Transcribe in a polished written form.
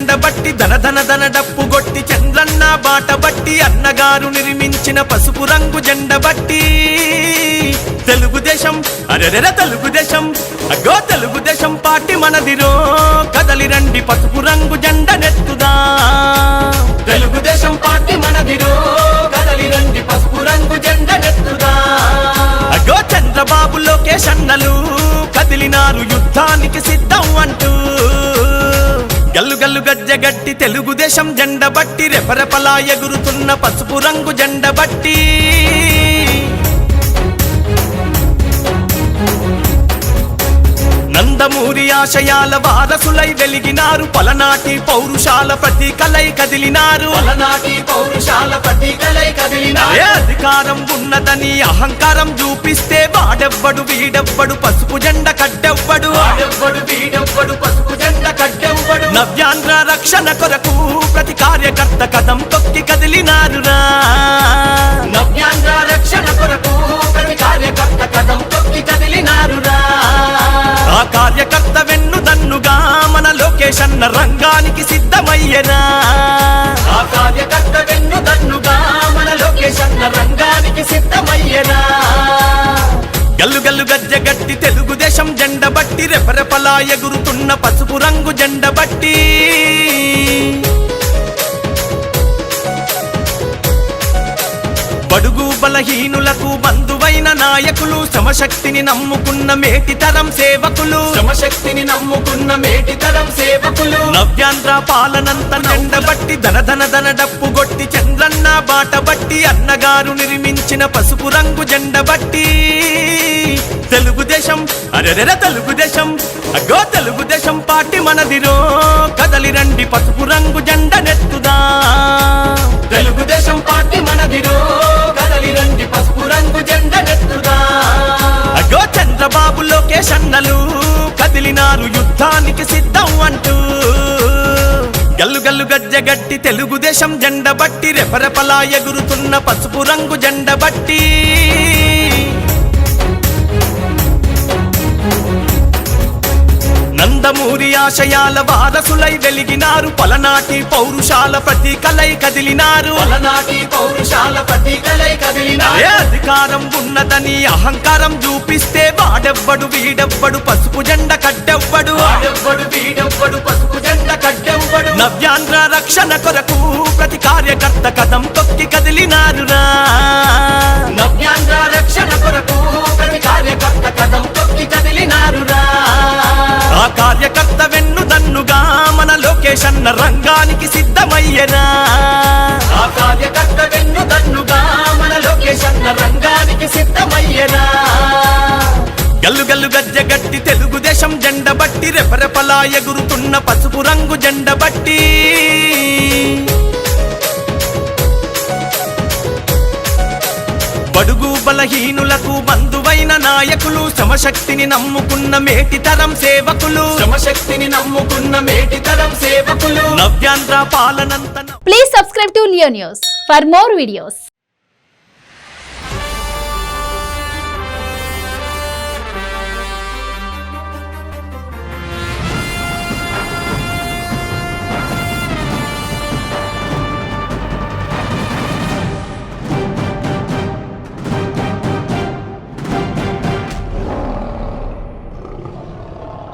బట్టి ధన ధన ధన డప్పు గొట్టి చంద్రన్న బాట బట్టి అన్నగారు నిర్మించిన పసుపు రంగు జెండ బట్టి తెలుగుదేశం అరెరెర తెలుగుదేశం అగో తెలుగుదేశం పార్టీ మనదిరో కదలి రండి పసుపు రంగు జెండ నెత్తుదా తెలుగుదేశం పార్టీ మనదిరో కదలి రండి పసుపు రంగు జెండ నెత్తుదా అగో చంద్రబాబు లోకేష్ అన్నలు కదిలినారు యుద్ధానికి సిద్ధం అంటూ గల్లు గల్లు గజ్జగట్టి తెలుగుదేశం జెండ బట్టి రెపరెపలా ఎగురుతున్న పసుపు రంగు జెండ బట్టి నందమూరి ఆశయాల వారసులై వెలిగినారు పలనాటి పౌరుషాల ప్రతీకలై కదిలినారు అధికారం ఉన్నదని అహంకారం చూపిస్తే వాడెవ్వడు వీడెవ్వడు పసుపు జెండ కట్టెవ్వడు నవ్యాంధ్ర రక్షణ కొరకు ప్రతి కార్యకర్త కదం తొక్కి కదిలినారురా నవ్యాంధ్ర రక్షణ కొరకు ప్రతి కార్యకర్త కదం తొక్కి కదిలినారురా ఆ కార్యకర్త వెన్ను దన్నుగా మన లోకేష్ అన్న రంగానికి సిద్ధమయ్యరా ఆ కార్యకర్త వెన్ను దన్నుగా మన లోకేష్ అన్న రంగానికి సిద్ధమయ్యరా గల్లు గల్లు గజ్జగట్టి తెలుగుదేశం జెండ బట్టి రెపరెపలా ఎగురుతున్న పసుపు రంగు జెండ బట్టి బడుగు బలహీనులకు బంధువైన నాయకులు శ్రమశక్తిని నమ్ముకున్న మేటితరం సేవకులు నవ్యాంధ్ర పాలనంత జెండబట్టి ధన ధన ధన డప్పు గొట్టి చంద్రన్న బాట బట్టి అన్నగారు నిర్మించిన పసుపు రంగు జెండ బట్టి తెలుగుదేశం అరెరెర తెలుగుదేశం అగో తెలుగుదేశం పార్టీ మనదిరో కదలి రండి పసుపు రంగు జెండ నెత్తుదా తెలుగుదేశం పార్టీ మనదిరో కదలి రండి పసుపు రంగు జెండ నెత్తుదా అగో చంద్రబాబు లోకేష్ అన్నలు కదిలినారు యుద్ధానికి సిద్ధం అంటూ గల్లు గల్లు గజ్జగట్టి తెలుగుదేశం జెండ బట్టి రెపరెపలా ఎగురుతున్న పసుపు రంగు జెండ బట్టి నందమూరి ఆశయాల వారసులై వెలిగినారు పలనాటి పౌరుషాల ప్రతీకలై కదిలినారు అధికారం ఉన్నదని అహంకారం చూపిస్తే వాడెవ్వడు వీడెవ్వడు పసుపు జెండ కట్టెవ్వడు నవ్యాంధ్ర రక్షణ కొరకు ప్రతి కార్యకర్త కదం తొక్కి కదిలినారురా నవ్యాంధ్ర రక్షణ కొరకు ప్రతి కార్యకర్త కదం తొక్కి కదిలినారురా ఆ కార్యకర్త వెన్ను దన్నుగా మన లోకేష్ అన్న రంగానికి సిద్ధమయ్యరా ఆ కార్యకర్త వెన్ను దన్నుగా మన లోకేష్ అన్న రంగానికి సిద్ధమయ్యరా గల్లు గల్లు గజ్జగట్టి తెలుగుదేశం జెండ బట్టి రెపరెపలా ఎగురుతున్న పసుపు రంగు జెండ బట్టి బడుగు బలహీనులకు బంధువైన నాయకులు శ్రమశక్తిని నమ్ముకున్న మేటితరం సేవకులు నవ్యాంధ్ర పాలనంత please subscribe to Leo news for more videos.